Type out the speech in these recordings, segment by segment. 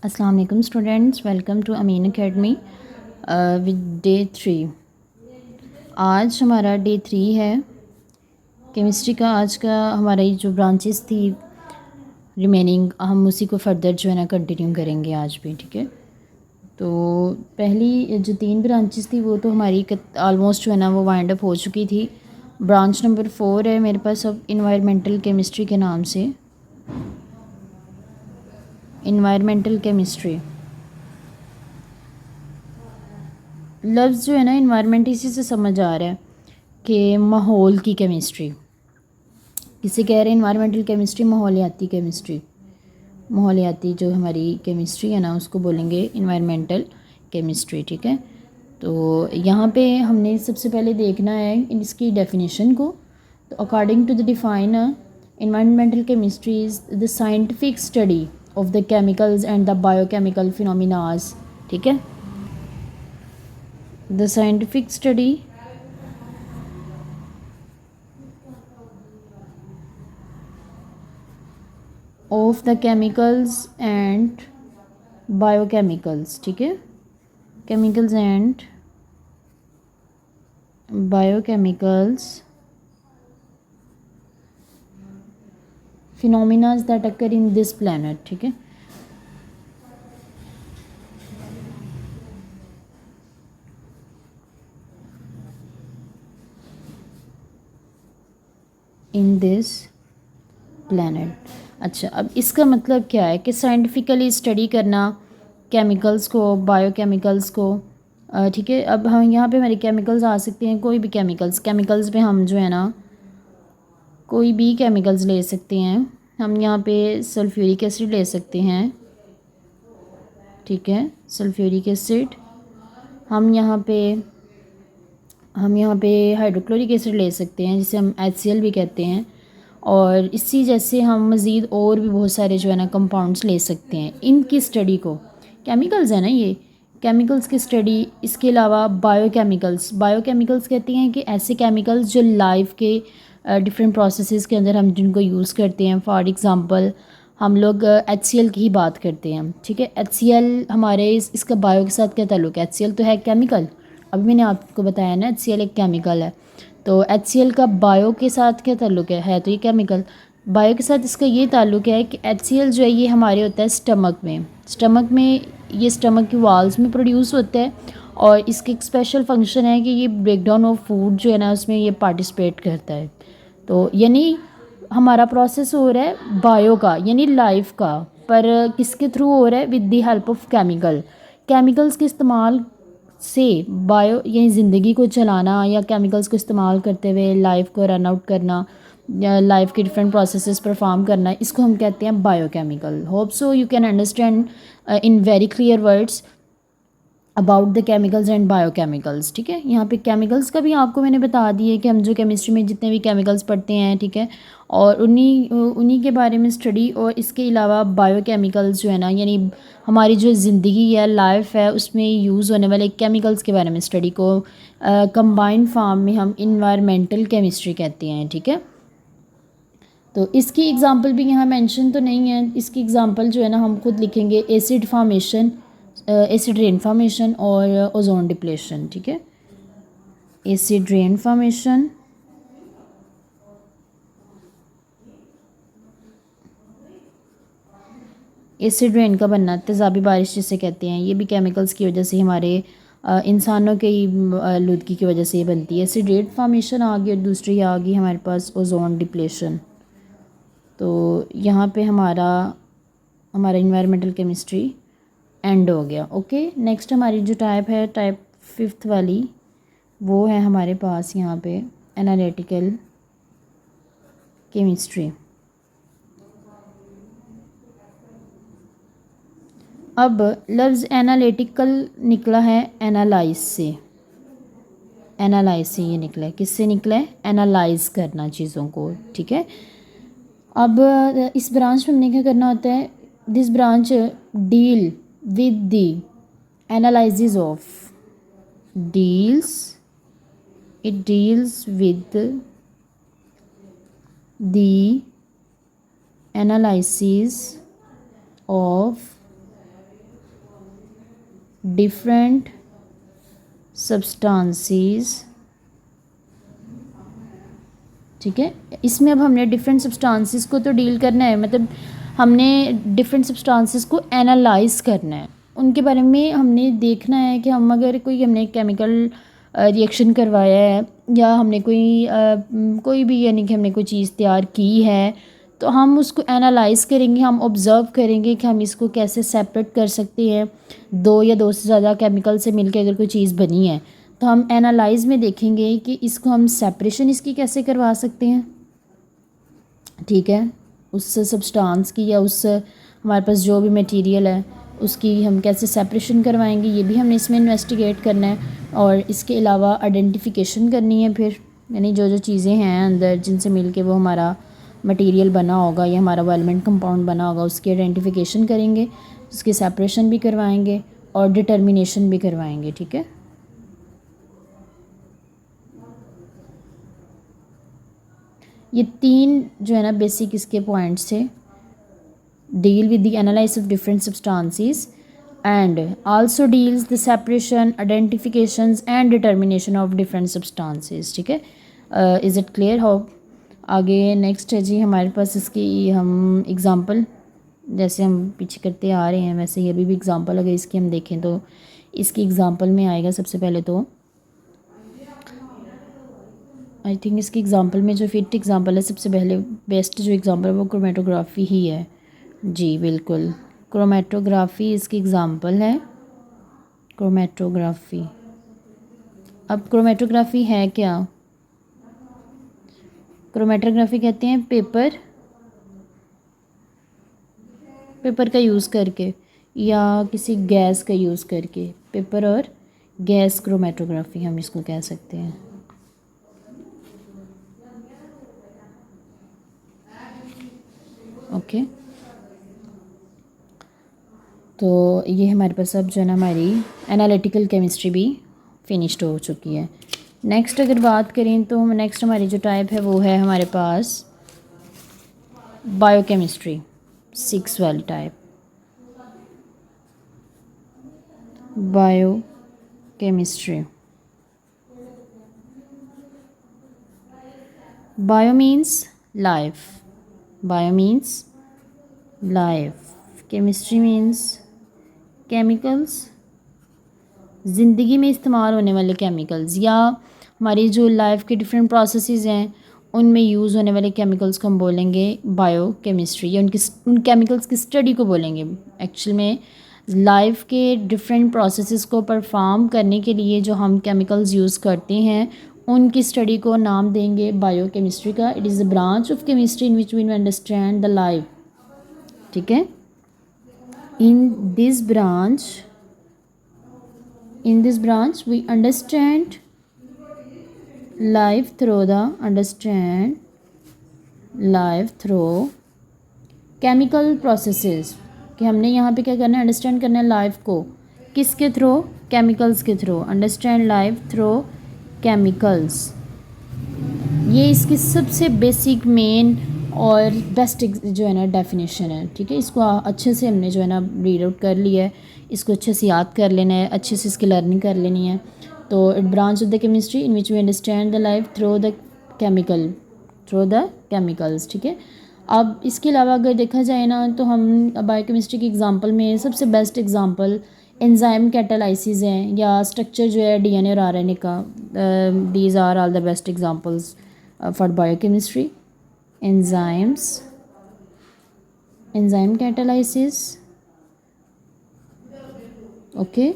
अस्सलाम वालेकुम students, welcome to Amin academy with day 3। आज हमारा डे 3 है केमिस्ट्री का। आज का हमारा ये जो ब्रांचेस थी रिमेनिंग, हम उसी को फर्दर जो है ना कंटिन्यू करेंगे आज भी, ठीक है। तो पहली जो 3 ब्रांचेस थी वो तो हमारी ऑलमोस्ट जो है ना वो वाइंड अप हो चुकी थी। ब्रांच नंबर 4 है मेरे पास अब इन्वायरमेंटल केमिस्ट्री के नाम से। इन्वायरमेंटल केमिस्ट्री लफ्ज़ जो है ना इन्वायरमेंट इसी से समझ आ रहा है कि माहौल की केमिस्ट्री। किसे कह रहे हैं इन्वायरमेंटल केमिस्ट्री? माहौलियाती केमिस्ट्री। माहौलियाती जो हमारी केमिस्ट्री है ना उसको बोलेंगे इन्वायरमेंटल केमिस्ट्री, ठीक है। तो यहाँ पे हमने सबसे पहले देखना है इसकी डेफिनेशन को। तो according to the define environmental chemistry is the scientific study of the chemicals and the biochemical phenomenas, ठीक है। The scientific study of the chemicals and biochemicals, ठीक है। Chemicals and biochemicals phenomena that occur in this planet, ठीक है। In this planet. अच्छा, अब इसका मतलब क्या है कि साइंटिफिकली स्टडी करना केमिकल्स को, बायोकेमिकल्स को, ठीक है। अब हम यहाँ पे हमारे केमिकल्स आ सकते हैं, कोई भी केमिकल्स पे हम जो है ना कोई भी केमिकल्स ले सकते हैं। हम यहाँ पे सल्फ्यूरिक एसिड ले सकते हैं, ठीक है, सल्फ्यूरिक एसिड। हम यहाँ पे हाइड्रोक्लोरिक एसिड ले सकते हैं जिसे हम HCl भी कहते हैं। और इसी जैसे हम मज़ीद और भी बहुत सारे जो है ना कंपाउंड्स ले सकते हैं इनकी स्टडी को। केमिकल्स है ना ये, केमिकल्स की स्टडी। इसके अलावा बायोकेमिकल्स कहती हैं कि ऐसे केमिकल्स जो लाइफ के डिफरेंट प्रोसेसेस के अंदर हम जिनको यूज़ करते हैं। फॉर एग्ज़ाम्पल हम लोग HCl की ही बात करते हैं, ठीक है। HCl हमारे इसका बायो के साथ क्या ताल्लुक है? HCl तो है केमिकल, अभी मैंने आपको बताया ना HCl एक केमिकल है। तो HCl का बायो के साथ क्या ताल्लुक है तो ये केमिकल। बायो के साथ इसका ये ताल्लुक है कि HCl जो है ये हमारे होता है स्टमक में ये स्टमक की वाल्स में प्रोड्यूस होता है। और इसके एक स्पेशल फंक्शन है कि ये ब्रेक डाउन ऑफ फूड जो है ना उसमें ये पार्टिसिपेट करता है। तो यानी हमारा प्रोसेस हो रहा है बायो का यानी लाइफ का, पर किसके थ्रू हो रहा है? With the help of chemicals के इस्तेमाल से बायो यानी ज़िंदगी को चलाना या केमिकल्स को इस्तेमाल करते हुए लाइफ को रन आउट करना या लाइफ के डिफरेंट प्रोसेसेस परफॉर्म करना, इसको हम कहते हैं biochemical. Hope so you can understand in very clear words about the chemicals and biochemicals, ठीक है। यहाँ पे केमिकल्स का भी आपको मैंने बता दिया कि हम जो केमिस्ट्री में जितने भी केमिकल्स पढ़ते हैं, ठीक है, और उन्हीं के बारे में स्टडी। और इसके अलावा बायोकेमिकल्स जो है ना यानी हमारी जो ज़िंदगी है, लाइफ है, उसमें यूज़ होने वाले केमिकल्स के बारे में स्टडी को कंबाइंड फॉर्म में हम इन्वायरमेंटल केमिस्ट्री कहते हैं, ठीक है। तो इसकी एग्ज़ाम्पल भी यहाँ मेंशन तो नहीं है। इसकी एग्ज़ाम्पल जो है ना हम खुद लिखेंगे, acid formation, acid rain formation और ओजोन डिप्लेशन, ठीक है। Acid rain formation, acid rain का बनना तेज़ाबी बारिश जिसे कहते हैं, ये भी केमिकल्स की वजह से हमारे इंसानों के ही आलूदगी की वजह से ये बनती है। एसिड रेन फॉर्मेशन आ गई और दूसरी आ गई हमारे पास ओजोन डिप्लेशन। तो यहाँ पे हमारा इन्वायरमेंटल केमिस्ट्री एंड हो गया। ओके, नेक्स्ट हमारी जो टाइप है, टाइप 5th वाली, वो है हमारे पास यहाँ पे एनालिटिकल केमिस्ट्री। अब लफ्ज़ एनालिटिकल निकला है एनालाइज से ये निकला है। किससे निकला है? एनालाइज करना चीज़ों को, ठीक है। अब इस ब्रांच में हमने क्या करना होता है? This branch deal with the analysis of it deals with the analysis of different substances, ठीक है। इसमें अब हमने डिफरेंट सब्सटेंसेस को तो डील करना है, मतलब हमने डिफरेंट सब्सटेंसेस को एनालाइज करना है, उनके बारे में हमने देखना है कि हम अगर हमने केमिकल रिएक्शन करवाया है या हमने कोई भी यानी कि हमने कोई चीज़ तैयार की है, तो हम उसको एनालाइज करेंगे, हम ऑब्ज़र्व करेंगे कि हम इसको कैसे सेपरेट कर सकते हैं। दो या दो से ज़्यादा केमिकल से मिलकर अगर कोई चीज़ बनी है तो हम एनालाइज में देखेंगे कि इसको हम सेपरेशन इसकी कैसे करवा सकते हैं, ठीक है। उस सब्सटेंस की या उस हमारे पास जो भी मटेरियल है उसकी हम कैसे सेपरेशन करवाएंगे, ये भी हमने इसमें इन्वेस्टिगेट करना है। और इसके अलावा आइडेंटिफिकेशन करनी है फिर, यानी जो जो चीज़ें हैं अंदर जिनसे मिलके वो हमारा मटेरियल बना होगा या हमारा एलिमेंट कंपाउंड बना होगा, उसकी आइडेंटिफिकेशन करेंगे, उसकी सेपरेशन भी करवाएंगे और डिटर्मिनेशन भी करवाएंगे, ठीक है। ये तीन जो है ना बेसिक इसके पॉइंट्स थे। Deal with the analysis of different substances and also deals the separation, identifications and determination of different substances, ठीक है। Is it clear? हाउ आगे नेक्स्ट है जी हमारे पास इसकी हम एग्ज़ाम्पल जैसे हम पीछे करते आ रहे हैं वैसे ये भी एग्ज़ाम्पल अगर इसकी हम देखें तो इसकी एग्ज़ाम्पल में आएगा सबसे पहले तो आई थिंक इसकी एग्ज़ाम्पल में जो फिट एग्ज़ाम्पल है सबसे पहले बेस्ट जो एग्ज़ाम्पल है वो क्रोमेटोग्राफी ही है जी, बिल्कुल। क्रोमेटोग्राफी इसकी एग्ज़ाम्पल है, क्रोमेटोग्राफी। अब क्रोमेटोग्राफी है क्या? क्रोमेटोग्राफी कहते हैं पेपर का यूज़ करके या किसी गैस का यूज़ करके, पेपर और गैस क्रोमेटोग्राफी हम इसको कह सकते हैं। ओके, तो ये हमारे पास अब जो है ना हमारी एनालिटिकल केमिस्ट्री भी फिनिश्ड हो चुकी है। नेक्स्ट अगर बात करें तो नेक्स्ट हमारी जो टाइप है वो है हमारे पास बायोकेमिस्ट्री 6 वाली type. Biochemistry, bio means life, bio means life, chemistry means chemicals, ज़िंदगी में इस्तेमाल होने वाले केमिकल्स या हमारी जो लाइफ के डिफरेंट प्रोसेसेस हैं उनमें यूज़ होने वाले केमिकल्स को हम बोलेंगे बायो केमिस्ट्री या उन केमिकल्स की स्टडी को बोलेंगे। एक्चुअल में लाइफ के डिफरेंट प्रोसेसेस को परफॉर्म करने के लिए जो हम केमिकल्स यूज़ करते हैं उनकी स्टडी को नाम देंगे बायो केमिस्ट्री का। It is a branch of chemistry in which we understand the life, ठीक है। In this branch we understand life through chemical processes, कि हमने यहाँ पे क्या करना है, अंडरस्टैंड करना है लाइफ को किसके थ्रू, केमिकल्स के through. Understand life through chemicals, ये इसकी सबसे बेसिक मेन और बेस्ट जो है ना डेफिनेशन है, ठीक है। इसको अच्छे से हमने जो है ना रीड आउट कर लिया है, इसको अच्छे से याद कर लेना है, अच्छे से इसकी लर्निंग कर लेनी है। तो it branch of the chemistry in which we understand the life through the chemicals, ठीक है। अब इसके अलावा अगर देखा जाए ना तो हम बायोकेमिस्ट्री की एग्जांपल में सबसे बेस्ट एग्जांपल एंजाइम कैटालाइसिस हैं या स्ट्रक्चर जो है डीएनए और आरएनए का। These are all the best examples for biochemistry. Enzyme catalysis, okay.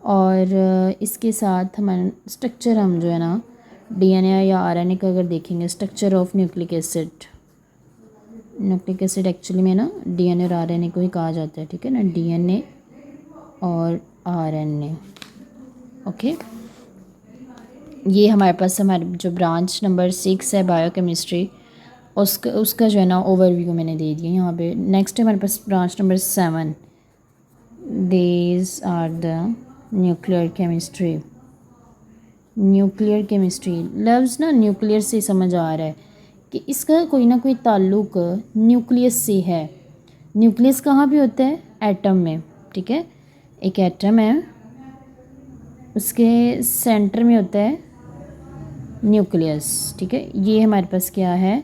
और इसके साथ हमारा स्ट्रक्चर हम जो है ना डीएनए या आरएनए का अगर देखेंगे, structure of nucleic acid actually में ना डीएनए और आरएनए को ही कहा जाता है, ठीक है ना, डीएनए और आरएनए, ओके। ये हमारे पास हमारे जो ब्रांच नंबर 6 है बायोकेमिस्ट्री उसका जो है ना ओवरव्यू मैंने दे दिया यहाँ पे। नेक्स्ट है हमारे पास branch number 7, these are the nuclear chemistry. Nuclear chemistry लफ्ज़ ना न्यूक्लियर से समझ आ रहा है कि इसका कोई ना कोई ताल्लुक न्यूक्लियस से है। न्यूक्लियस कहाँ पे होता है? एटम में, ठीक है। एक एटम है उसके सेंटर में होता है न्यूक्लियस। ठीक है, ये हमारे पास क्या है,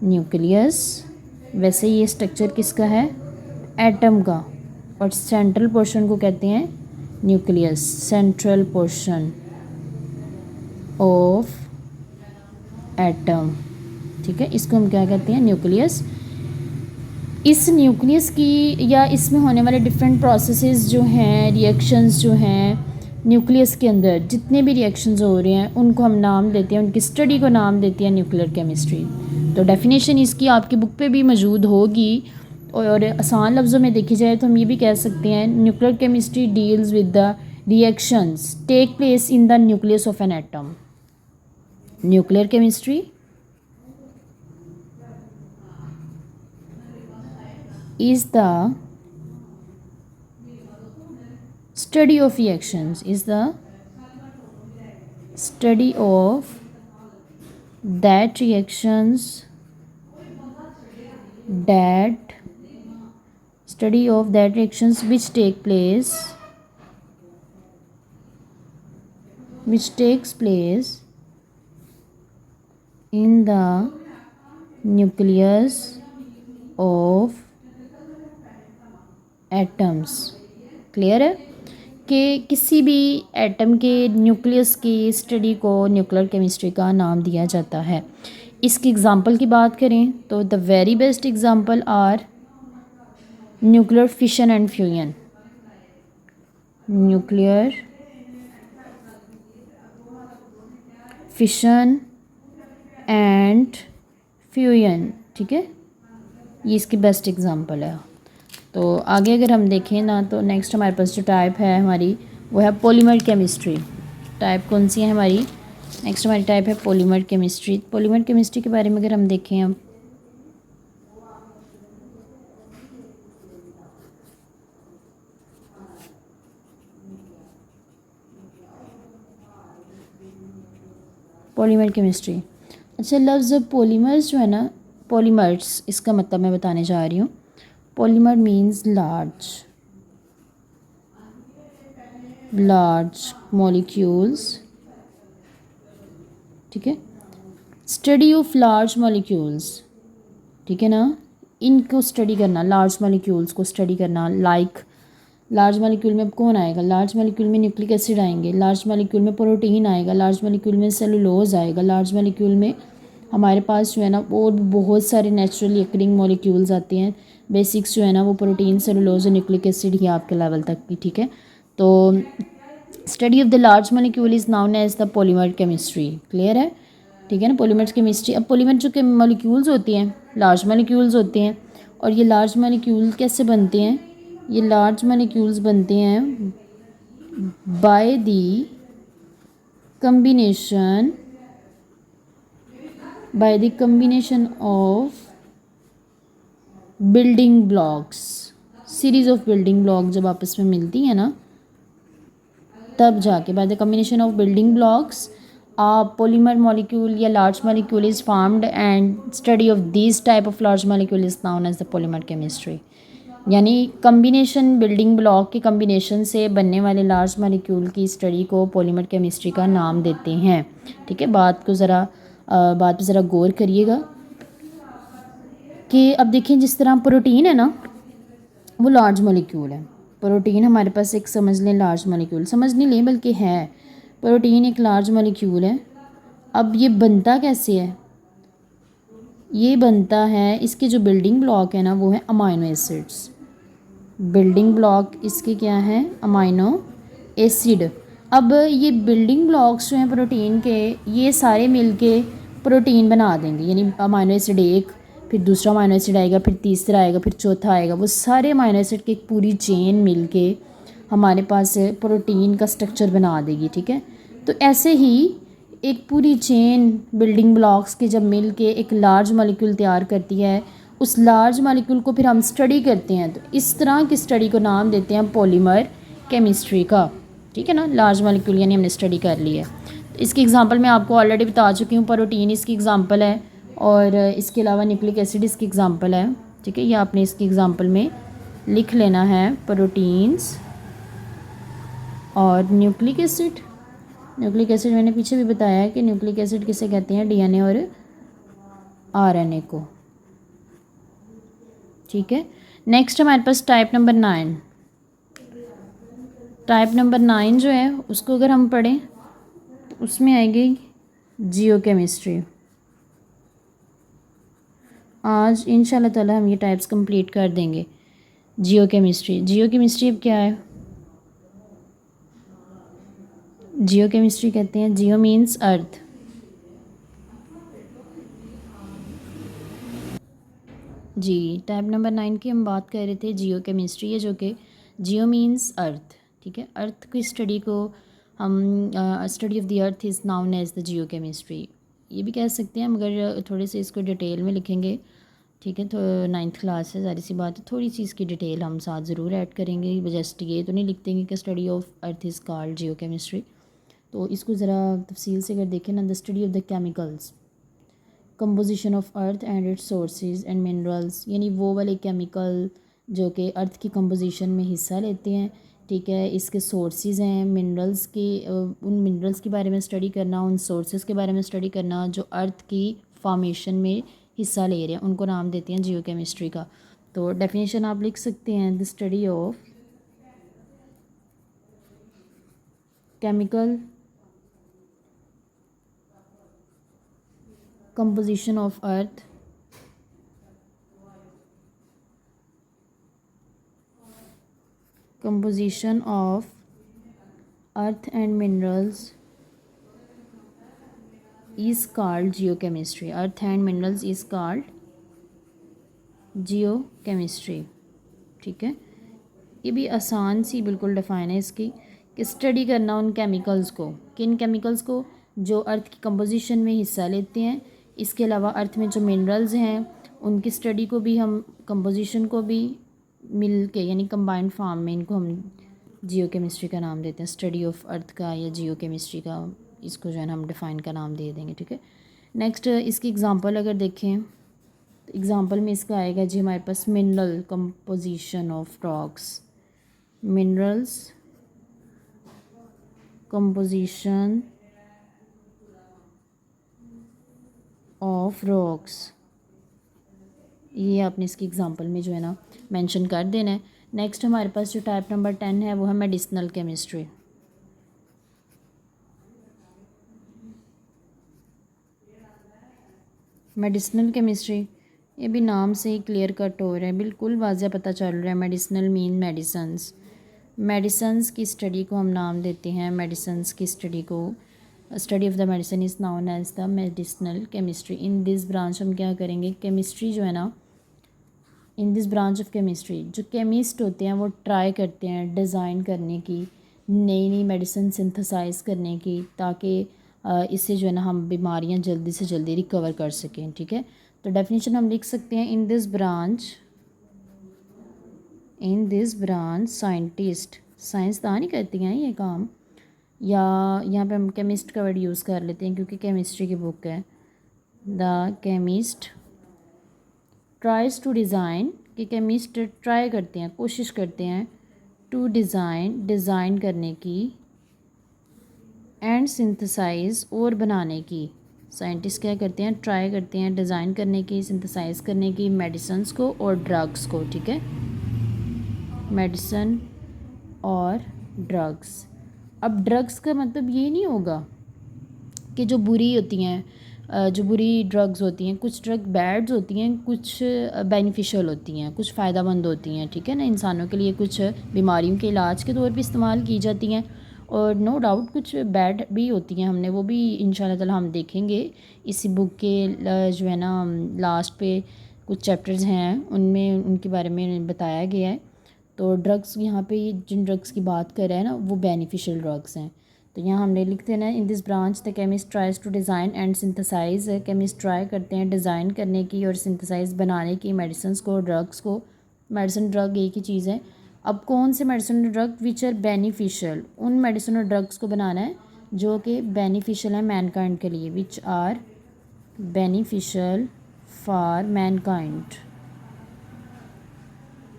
न्यूक्लियस। वैसे ये स्ट्रक्चर किसका है, एटम का, और सेंट्रल पोर्शन को कहते हैं nucleus, central portion of atom. ठीक है, इसको हम क्या कहते हैं, न्यूक्लियस। इस न्यूक्लियस की या इसमें होने वाले डिफरेंट प्रोसेसेस जो हैं, रिएक्शंस जो हैं न्यूक्लियस के अंदर, जितने भी रिएक्शंस हो रहे हैं उनको हम नाम देते हैं, उनकी स्टडी को नाम देते हैं न्यूक्लियर केमिस्ट्री। तो डेफिनेशन इसकी आपकी बुक पे भी मौजूद होगी, और आसान लफ्ज़ों में देखी जाए तो हम ये भी कह सकते हैं, nuclear chemistry deals with the reactions take place in the nucleus of an atom. Nuclear chemistry is the study of reactions, is the study of that reactions, that study of that reactions which take place, which takes place in the nucleus of atoms. Clear है कि किसी भी atom के nucleus की study को nuclear chemistry का नाम दिया जाता है। इसकी एग्जांपल की बात करें तो the very best example are nuclear fission and fusion, nuclear fission and fusion. ठीक है, ये इसकी बेस्ट एग्जांपल है। तो आगे अगर हम देखें ना, तो नेक्स्ट हमारे पास जो टाइप है हमारी वो है पॉलीमर केमिस्ट्री। टाइप कौन सी है हमारी, नेक्स्ट हमारी टाइप है पॉलीमर केमिस्ट्री। पॉलीमर केमिस्ट्री के बारे में अगर हम देखें, हम पॉलीमर केमिस्ट्री, अच्छा लफ्ज़ पॉलीमर्स जो है ना, पॉलीमर्स इसका मतलब मैं बताने जा रही हूँ। Polymer means large molecules. ठीक है, स्टडी ऑफ लार्ज मॉलिक्यूल्स। ठीक है ना, इनको स्टडी करना, लार्ज मॉलिक्यूल्स को स्टडी करना। लाइक लार्ज मॉलिक्यूल में अब कौन आएगा, लार्ज मॉलिक्यूल में न्यूक्लिक एसिड आएंगे, लार्ज मॉलिक्यूल में प्रोटीन आएगा, लार्ज मॉलिक्यूल में सेलुलोज आएगा, लार्ज मॉलिक्यूल में हमारे पास जो है ना और बहुत सारे नेचुरली अकरिंग मॉलिक्यूल्स आते हैं। बेसिक्स जो है ना वो प्रोटीन, सेलुलोज और न्यूक्लिक एसिड ही आपके लेवल तक की। ठीक है, तो study of the large molecule is known as the polymer chemistry. Clear है, ठीक है ना, पॉलीमर केमिस्ट्री। अब पॉलीमर जो के मॉलिक्यूल्स होती हैं, लार्ज मॉलिक्यूल्स होते हैं, और ये लार्ज मॉलिक्यूल कैसे बनते हैं, ये लार्ज मॉलिक्यूल्स बनते हैं by the combination of building blocks. Series of building block जब आपस में मिलती हैं ना, तब जाके by the combination of building blocks polymer molecule या large molecule is formed, and study of this type of large molecule is known as the polymer chemistry. यानी कम्बिनेशन, बिल्डिंग ब्लॉक के कम्बिनेशन से बनने वाले लार्ज मॉलिक्यूल की study को polymer chemistry का नाम देते हैं। ठीक है, बात पे ज़रा गौर करिएगा कि अब देखिए, जिस तरह प्रोटीन है ना वो लार्ज मॉलिक्यूल है। प्रोटीन हमारे पास एक, समझ लें लार्ज मॉलिक्यूल, समझ नहीं लें बल्कि है, प्रोटीन एक लार्ज मॉलिक्यूल है। अब ये बनता कैसे है, ये बनता है, इसके जो बिल्डिंग ब्लॉक है ना वो है अमाइनो एसिड्स। बिल्डिंग ब्लॉक इसके क्या है, अमाइनो एसिड। अब ये बिल्डिंग ब्लॉक्स जो हैं प्रोटीन के, ये सारे मिलके प्रोटीन बना देंगे। यानी अमाइनो एसिड एक, फिर दूसरा अमाइनो एसिड आएगा, फिर तीसरा आएगा, फिर चौथा आएगा, वो सारे अमाइनो एसिड की एक पूरी चेन मिलके हमारे पास प्रोटीन का स्ट्रक्चर बना देगी। ठीक है, तो ऐसे ही एक पूरी चेन बिल्डिंग ब्लॉक्स के जब मिल के एक लार्ज मॉलिक्यूल तैयार करती है, उस लार्ज मॉलिक्यूल को फिर हम स्टडी करते हैं, तो इस तरह की स्टडी को नाम देते हैं पॉलीमर केमिस्ट्री का। ठीक है ना, लार्ज मॉलिक्यूल यानी हमने स्टडी कर ली है। तो इसकी एग्जांपल मैं आपको ऑलरेडी बता चुकी हूँ, प्रोटीन इसकी एग्जांपल है, और इसके अलावा न्यूक्लिक एसिड इसकी एग्जांपल है। ठीक है, ये आपने इसकी एग्जांपल में लिख लेना है, प्रोटीन्स और न्यूक्लिक एसिड, न्यूक्लिक एसिड मैंने पीछे भी बताया है कि न्यूक्लिक एसिड किसे कहते हैं, डीएनए और आरएनए को। ठीक है, नेक्स्ट हमारे पास टाइप नंबर 9। टाइप नंबर 9 जो है उसको अगर हम पढ़ें तो उसमें आएगी जियोकेमिस्ट्री। आज इंशाल्लाह ताला हम ये टाइप्स कंप्लीट कर देंगे। जियोकेमिस्ट्री, जियोकेमिस्ट्री अब क्या है? जियोकेमिस्ट्री कहते हैं, जियो मीन्स अर्थ, जी टाइप नंबर 9 की हम बात कर रहे थे, जियोकेमिस्ट्री है, जो कि जियो मीन्स अर्थ। ठीक है, अर्थ की स्टडी को हम study of the earth is known as the geochemistry, ये भी कह सकते हैं, मगर थोड़े से इसको डिटेल में लिखेंगे। ठीक है, तो 9th क्लास है, ज़ाहिर सी बात है थोड़ी सी इसकी डिटेल हम साथ ज़रूर ऐड करेंगे, जस्ट ये तो नहीं लिखते हैं कि study of earth is called geochemistry. तो इसको ज़रा तफसील से अगर देखें ना, the study of the chemicals, composition of earth and it's sources and minerals, यानी वो वाले केमिकल जो कि अर्थ की कंपोजिशन में हिस्सा लेते हैं। ठीक है, इसके सोर्सेज हैं मिनरल्स के, उन मिनरल्स के बारे में स्टडी करना, उन सोर्सेज के बारे में स्टडी करना जो अर्थ की फॉर्मेशन में हिस्सा ले रहे हैं, उनको नाम देते हैं जियोकेमिस्ट्री का। तो डेफिनेशन आप लिख सकते हैं, the study of chemical composition of earth, composition of earth and minerals is called geochemistry, earth and minerals is called geochemistry। ठीक है, ये भी आसान सी बिल्कुल डिफाइन है इसकी, कि स्टडी करना उन केमिकल्स को, किन केमिकल्स को, जो अर्थ की कंपोजिशन में हिस्सा लेते हैं। इसके अलावा अर्थ में जो मिनरल्स हैं उनकी स्टडी को भी, हम कंपोजिशन को भी मिल के, यानी कंबाइंड फॉर्म में, इनको हम जियोकेमिस्ट्री का नाम देते हैं, स्टडी ऑफ अर्थ का या जियोकेमिस्ट्री का, इसको जो है ना हम डिफ़ाइन का नाम दे देंगे। ठीक है, नेक्स्ट इसकी एग्जांपल अगर देखें तो एग्जांपल में इसका आएगा जी हमारे पास, mineral composition of rocks, minerals composition of rocks, ये आपने इसकी एग्जांपल में जो है ना मेंशन कर देना है। नेक्स्ट हमारे पास जो टाइप नंबर 10 है वो है मेडिसिनल केमिस्ट्री। मेडिसिनल केमिस्ट्री, ये भी नाम से ही क्लियर कट हो रहा है, बिल्कुल वाज़ेह पता चल रहा है, मेडिसिनल मीन मेडिसन्स, मेडिसन्स की स्टडी को हम नाम देते हैं, मेडिसन्स की स्टडी को, study of the medicine is known as the medicinal chemistry. In this branch हम क्या करेंगे, केमिस्ट्री जो है ना, in this branch of chemistry जो केमिस्ट होते हैं वो ट्राई करते हैं डिज़ाइन करने की, नई नई मेडिसिन सिंथेसाइज करने की, ताकि इससे जो है ना हम बीमारियां जल्दी से जल्दी रिकवर कर सकें। ठीक है, तो डेफिनेशन हम लिख सकते हैं, इन दिस ब्रांच साइंटिस्ट, साइंसदान ही करती हैं ये काम, या यहाँ पे हम केमिस्ट का वर्ड यूज़ कर लेते हैं क्योंकि केमिस्ट्री की बुक है। The chemist tries to design, कि केमिस्ट ट्राई करते हैं, कोशिश करते हैं, टू डिज़ाइन करने की, एंड सिंथेसाइज और बनाने की। साइंटिस्ट क्या करते हैं, ट्राई करते हैं डिज़ाइन करने की, सिंथेसाइज करने की, मेडिसिन्स को और ड्रग्स को। ठीक है, मेडिसन और ड्रग्स। अब ड्रग्स का मतलब ये नहीं होगा कि जो बुरी होती हैं, जो बुरी ड्रग्स होती हैं, कुछ ड्रग बैड्स होती हैं, कुछ बेनिफिशियल होती हैं, कुछ फ़ायदेमंद होती हैं। ठीक है ना, इंसानों के लिए कुछ बीमारियों के इलाज के तौर पे इस्तेमाल की जाती हैं, और नो डाउट कुछ बैड भी होती हैं, हमने वो भी इंशाल्लाह ताला हम देखेंगे इसी बुक के जो है ना लास्ट पे कुछ चैप्टर्स हैं उनमें उनके बारे में बताया गया है। तो ड्रग्स यहाँ पे जिन ड्रग्स की बात कर रहे हैं ना वो बेनिफिशियल ड्रग्स हैं। तो यहाँ हमने लिख देना है, in this branch the chemist tries to design and synthesize, chemist try करते हैं डिज़ाइन करने की और सिंथेसाइज बनाने की मेडिसिन को, ड्रग्स को। मेडिसिन ड्रग एक ही चीज़ है। अब कौन से medicine drug which are beneficial, उन मेडिसिन और ड्रग्स को बनाना है जो कि बेनिफिशियल है मैनकाइंड के लिए, which are beneficial for mankind.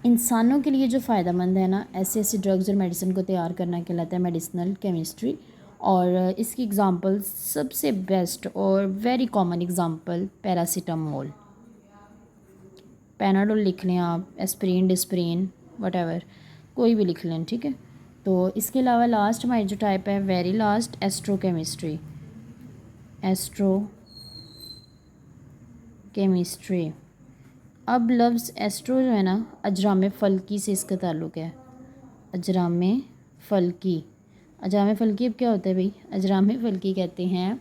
इंसानों के लिए जो फ़ायदेमंद है ना, ऐसे ऐसे ड्रग्स और मेडिसिन को तैयार करना कहलाता है मेडिसिनल केमिस्ट्री। और इसकी एग्ज़ाम्पल सबसे बेस्ट और very common example paracetamol, Panadol लिख लें आप, एस्प्रिन, डिस्प्रिन, वटेवर, कोई भी लिख लें, ठीक है। तो इसके अलावा लास्ट हमारी जो टाइप है, वेरी लास्ट, एस्ट्रोकेमिस्ट्री। एस्ट्रोकेमिस्ट्री, अब लफ्ज़ एस्ट्रो जो है ना, अजराम फ़ल्की से इसका ताल्लुक़ है। अजराम फ़ल्की, अजराम फ़ल्की अब क्या होता है भाई? अजराम फ़ल्की कहते हैं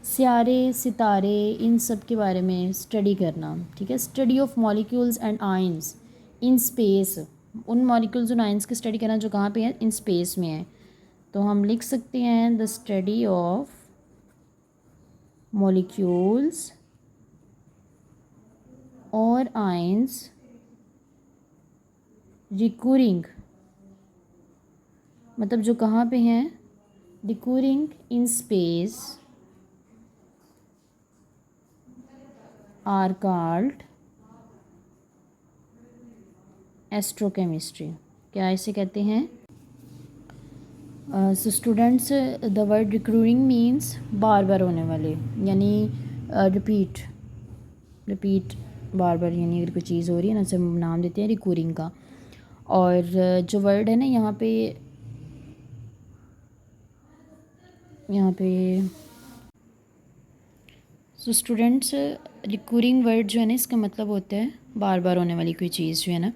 सियारे, सितारे, इन सब के बारे में स्टडी करना, ठीक है। Study of molecules and ions in space, उन मॉलिक्यूल्स और आयंस की स्टडी करना जो कहाँ पे है? इन स्पेस में है। तो हम लिख सकते हैं द स्टडी ऑफ मॉलिक्यूल्स और आयंस रिकूरिंग, मतलब जो कहाँ पे हैं? Recurring in space are called astrochemistry. क्या इसे कहते हैं? So students, the word recurring means बार बार होने वाले, यानी रिपीट बार बार, यानी अगर कोई चीज़ हो रही है ना, उसे हम नाम देते हैं रिकूरिंग का। और जो वर्ड है ना यहाँ पे सो स्टूडेंट्स, रिकूरिंग वर्ड जो है ना, इसका मतलब होता है बार बार होने वाली कोई चीज़ जो है ना।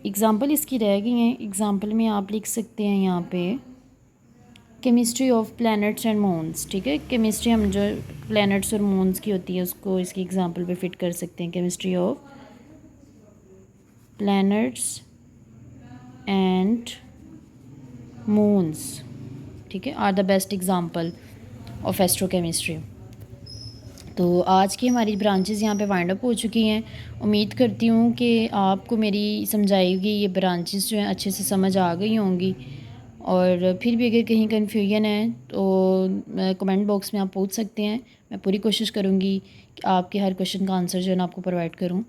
एग्ज़ाम्पल इसकी रह गई हैं। एग्ज़ाम्पल में आप लिख सकते हैं यहाँ पे chemistry of planets and moons, ठीक है। केमिस्ट्री हम जो प्लैनेट्स और मून्स की होती है उसको इसकी एग्ज़ाम्पल पे फिट कर सकते हैं। Chemistry of planets and moons, ठीक है, are the best example of astrochemistry. तो आज की हमारी ब्रांचेस यहाँ पे वाइंड अप हो चुकी हैं। उम्मीद करती हूँ कि आपको मेरी समझाई हुई ये ब्रांचेस जो हैं अच्छे से समझ आ गई होंगी। और फिर भी अगर कहीं कन्फ्यूजन है तो कमेंट बॉक्स में आप पूछ सकते हैं। मैं पूरी कोशिश करूँगी कि आपके हर क्वेश्चन का आंसर जो है ना आपको प्रोवाइड करूँ।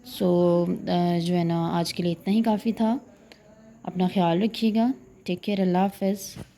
सो जो है ना आज के लिए इतना ही काफ़ी था। अपना ख्याल रखिएगा। Take care. अल्लाह हाफ़िज़।